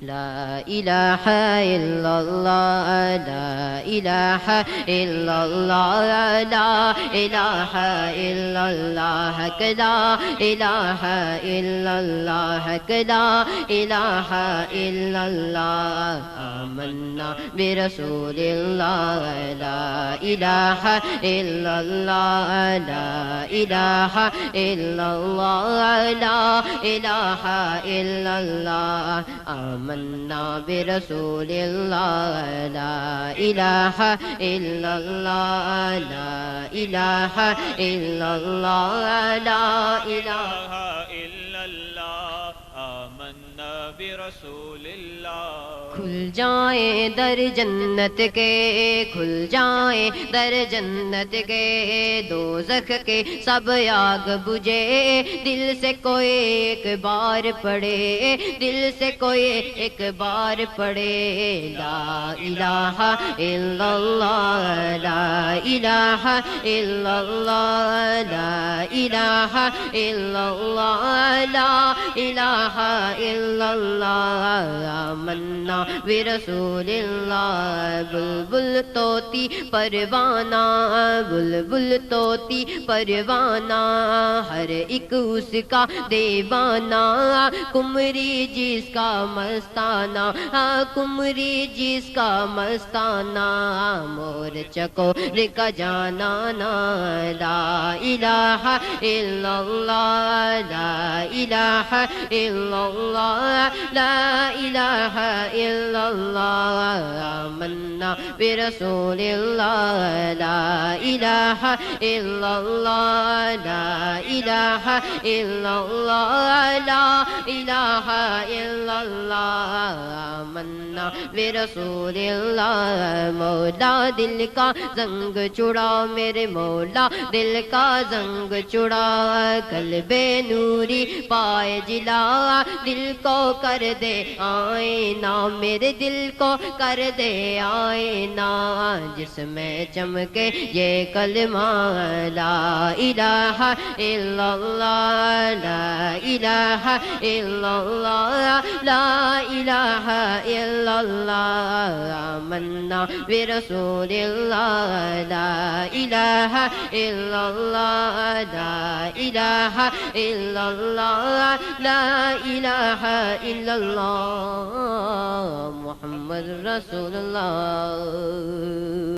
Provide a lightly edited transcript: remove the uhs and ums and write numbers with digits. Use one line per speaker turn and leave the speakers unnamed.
لا الہ الا اللہ لا الہ الا اللہ لا الہ الا اللہ لا الہ الا اللہ لا الہ الا اللہ آمنا برسول اللہ لا الہ الا اللہ لا الہ الا اللہ لا الہ الا اللہ آمنا برسول اللہ لا الہ الا اللہ لا الہ الا اللہ لا الہ
الا اللہ آمنا برسول اللہ
کھل جائیں در جنت کے کھل جائیں در جنت کے دوزخ کے سب آگ بجھے دل سے کوئی ایک بار پڑھے دل سے کوئی ایک بار پڑھے لا الہ الا اللہ لا الہ الا اللہ لا الہ الا اللہ لا الہ الا اللہ آمنا برسول اللہ بلبل طوطی پروانہ بلبل طوطی پروانہ ہر ایک اس کا دیوانہ کمری جس کا مستانہ کمری جس کا مستانہ مور چکور کا جانا لا الہ الا اللہ لا الہ الا اللہ لا الہ الا اللہ آمنا برسول اللہ لا الہ الا اللہ لا الہ الا اللہ لا الہ الا اللہ آمنا برسول اللہ مولا دل کا زنگ چڑا میرے مولا دل کا زنگ چڑا قلب نوری پائے جلا دل کو کر دے آئینہ میرے دل کو کر دے آئینہ جس میں چمکے یہ کلمہ لا الہ الا اللہ لا الہ الا اللہ لا الہ الا اللہ آمنا برسول اللہ لا الہ الا اللہ لا الہ الا اللہ لا الہ الا اللہ محمد رسول اللہ